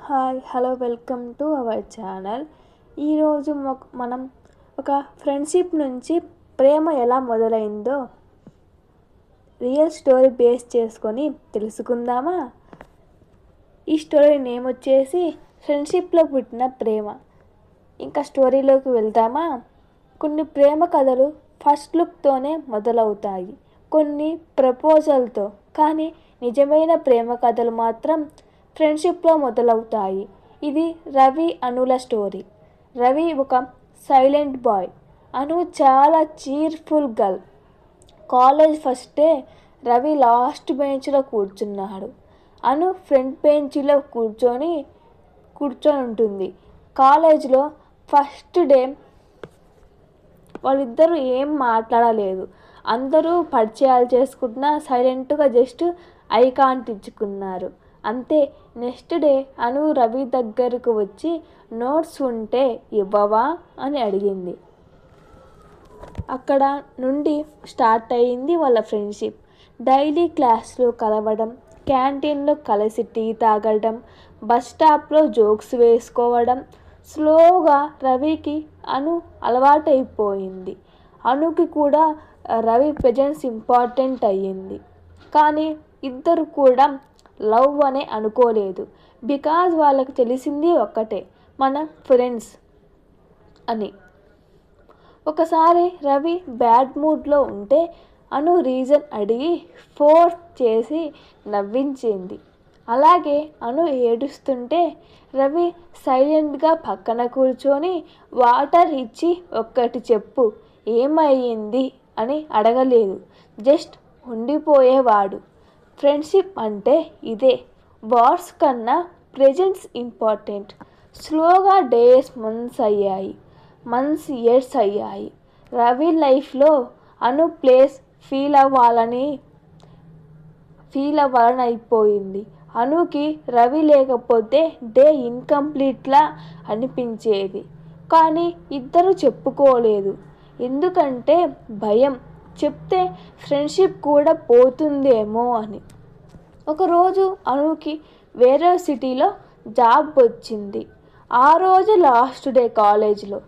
Hi hello welcome to our channel. ఈరోజు మనం ఒక ఫ్రెండ్షిప్ నుంచి ప్రేమ ఎలా మొదలైందో రియల్ స్టోరీ బేస్ చేసుకొని తెలుసుకుందామా. ఈ స్టోరీ నేమ్ వచ్చేసి ఫ్రెండ్షిప్లో పుట్టిన ప్రేమ. ఇంకా స్టోరీలోకి వెళ్దామా. కొన్ని ప్రేమ కథలు ఫస్ట్ లుక్తోనే మొదలవుతాయి, కొన్ని ప్రపోజల్తో. కానీ నిజమైన ప్రేమ కథలు మాత్రం ఫ్రెండ్షిప్లో మొదలవుతాయి. ఇది రవి అనుల స్టోరీ. రవి ఒక సైలెంట్ బాయ్, అను చాలా cheerful girl. College first day Ravi last బెంచ్లో కూర్చున్నాడు. అను ఫ్రంట్ బెంచ్లో కూర్చొని ఉంటుంది. కాలేజ్లో ఫస్ట్ డే వాళ్ళిద్దరూ ఏం మాట్లాడలేదు. అందరూ పరిచయాలు చేసుకుంటున్నా సైలెంట్గా జస్ట్ ఐ కాంటాక్ట్ ఇచ్చుకున్నారు అంతే. నెక్స్ట్ డే అను రవి దగ్గరకు వచ్చి నోట్స్ ఉంటే ఇవ్వవా అని అడిగింది. అక్కడ నుండి స్టార్ట్ అయ్యింది వాళ్ళ ఫ్రెండ్షిప్. డైలీ క్లాస్లో కలవడం, క్యాంటీన్లో కలిసి టీ తాగడం, బస్ స్టాప్లో జోక్స్ వేసుకోవడం. స్లోగా రవికి అను అలవాటైపోయింది. అనుకి కూడా రవి ప్రెజెన్స్ ఇంపార్టెంట్ అయ్యింది. కానీ ఇద్దరు కూడా లవ్ అనే అనుకోలేదు. బికాజ్ వాళ్ళకి తెలిసింది ఒక్కటే, మన ఫ్రెండ్స్ అని. ఒకసారి రవి బ్యాడ్ మూడ్లో ఉంటే అను రీజన్ అడిగి ఫోర్స్ చేసి నవ్వించింది. అలాగే అను ఏడుస్తుంటే రవి సైలెంట్గా పక్కన కూర్చొని వాటర్ ఇచ్చి ఒక్కటి చెప్పు, ఏమయ్యింది అని అడగలేదు, జస్ట్ ఉండిపోయేవాడు. ఫ్రెండ్షిప్ అంటే ఇదే. వర్డ్స్ కన్నా ప్రెజెన్స్ ఇంపార్టెంట్. స్లోగా డేస్ మంత్స్ ఇయర్స్ అయ్యాయి. రవి లైఫ్లో అను ప్లేస్ ఫీల్ అవ్వాలని అయిపోయింది. అనుకి రవి లేకపోతే డే ఇన్కంప్లీట్లా అనిపించేది. కానీ ఇద్దరు చెప్పుకోలేదు. ఎందుకంటే భయం, చెప్తే ఫ్రెండ్షిప్ కూడా పోతుందేమో అని. ఒకరోజు అనుకి వేరే సిటీలో జాబ్ వచ్చింది. ఆ రోజు లాస్ట్ డే కాలేజ్లో.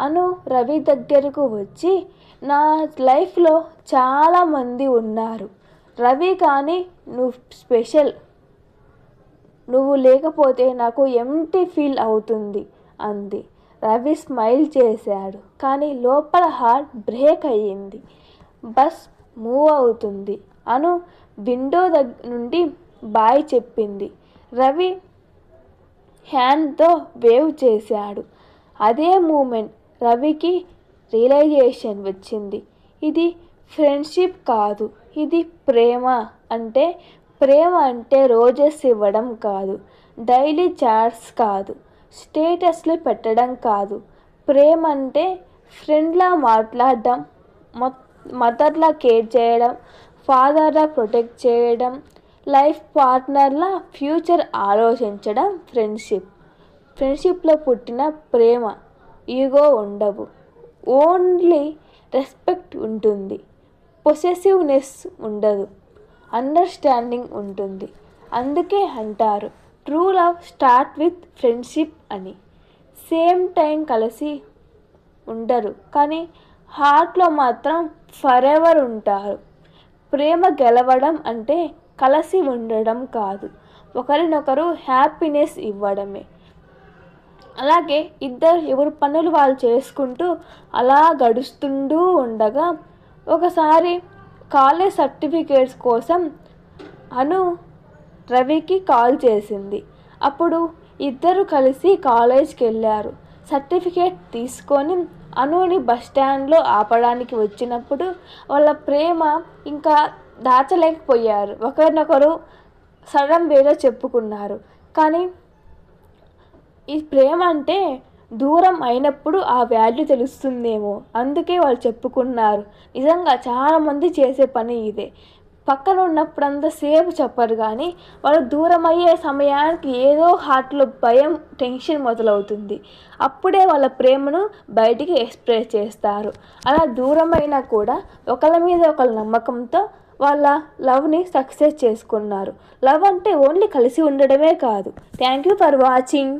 అను రవి దగ్గరకు వచ్చి, నా లైఫ్లో చాలామంది ఉన్నారు రవి, కానీ నువ్వు స్పెషల్. నువ్వు లేకపోతే నాకు ఎంప్టీ ఫీల్ అవుతుంది అంది. రవి స్మైల్ చేశాడు, కానీ లోపల హార్ట్ బ్రేక్ అయ్యింది. బస్ మూవ్ అవుతుంది. అను విండో నుండి బాయ్ చెప్పింది. రవి హ్యాండ్తో వేవ్ చేశాడు. అదే మూమెంట్ రవికి రియలైజేషన్ వచ్చింది. ఇది ఫ్రెండ్షిప్ కాదు, ఇది ప్రేమ. ప్రేమ అంటే రోజెస్ ఇవ్వడం కాదు, డైలీ చాట్స్ కాదు, స్టేటస్లు పెట్టడం కాదు. ప్రేమ అంటే ఫ్రెండ్లా మాట్లాడడం, మదర్లా కేర్ చేయడం, ఫాదర్లా ప్రొటెక్ట్ చేయడం, లైఫ్ పార్ట్నర్లా ఫ్యూచర్ ఆలోచించడం ఫ్రెండ్షిప్. ఫ్రెండ్షిప్లో పుట్టిన ప్రేమ ఈగో ఉండవు, ఓన్లీ రెస్పెక్ట్ ఉంటుంది. పొసెసివ్నెస్ ఉండదు, అండర్స్టాండింగ్ ఉంటుంది. అందుకే అంటారు true love start with friendship అని. సేమ్ టైం కలిసి ఉండరు, కానీ హార్ట్లో మాత్రం ఫర్ ఎవర్ ఉంటారు. ప్రేమ గెలవడం అంటే కలిసి ఉండడం కాదు, ఒకరినొకరు హ్యాపీనెస్ ఇవ్వడమే. అలాగే ఇద్దరు ఎవరి పనులు వాళ్ళు చేసుకుంటూ అలా గడుస్తుంటూ ఉండగా ఒకసారి కాలేజ్ సర్టిఫికేట్స్ కోసం అను రవికి కాల్ చేసింది. అప్పుడు ఇద్దరు కలిసి కాలేజ్కి వెళ్ళారు. సర్టిఫికేట్ తీసుకొని అనుని బస్ స్టాండ్లో ఆపడానికి వచ్చినప్పుడు వాళ్ళ ప్రేమ ఇంకా దాచలేకపోయారు. ఒకరినొకరు సడన్ వేలో చెప్పుకున్నారు. కానీ ఈ ప్రేమ అంటే దూరం అయినప్పుడు ఆ వాల్యూ తెలుస్తుందేమో, అందుకే వాళ్ళు చెప్పుకున్నారు. నిజంగా చాలామంది చేసే పని ఇదే. పక్కన ఉన్నప్పుడు సేపు చెప్పరు, కానీ వాళ్ళు దూరం అయ్యే సమయానికి ఏదో హార్ట్లో భయం, టెన్షన్ మొదలవుతుంది. అప్పుడే వాళ్ళ ప్రేమను బయటికి ఎక్స్ప్రెస్ చేస్తారు. అలా దూరం అయినా కూడా ఒకళ్ళ మీద ఒకళ్ళ నమ్మకంతో వాళ్ళ లవ్ని సక్సెస్ చేసుకున్నారు. లవ్ అంటే ఓన్లీ కలిసి ఉండడమే కాదు. Thank you for watching.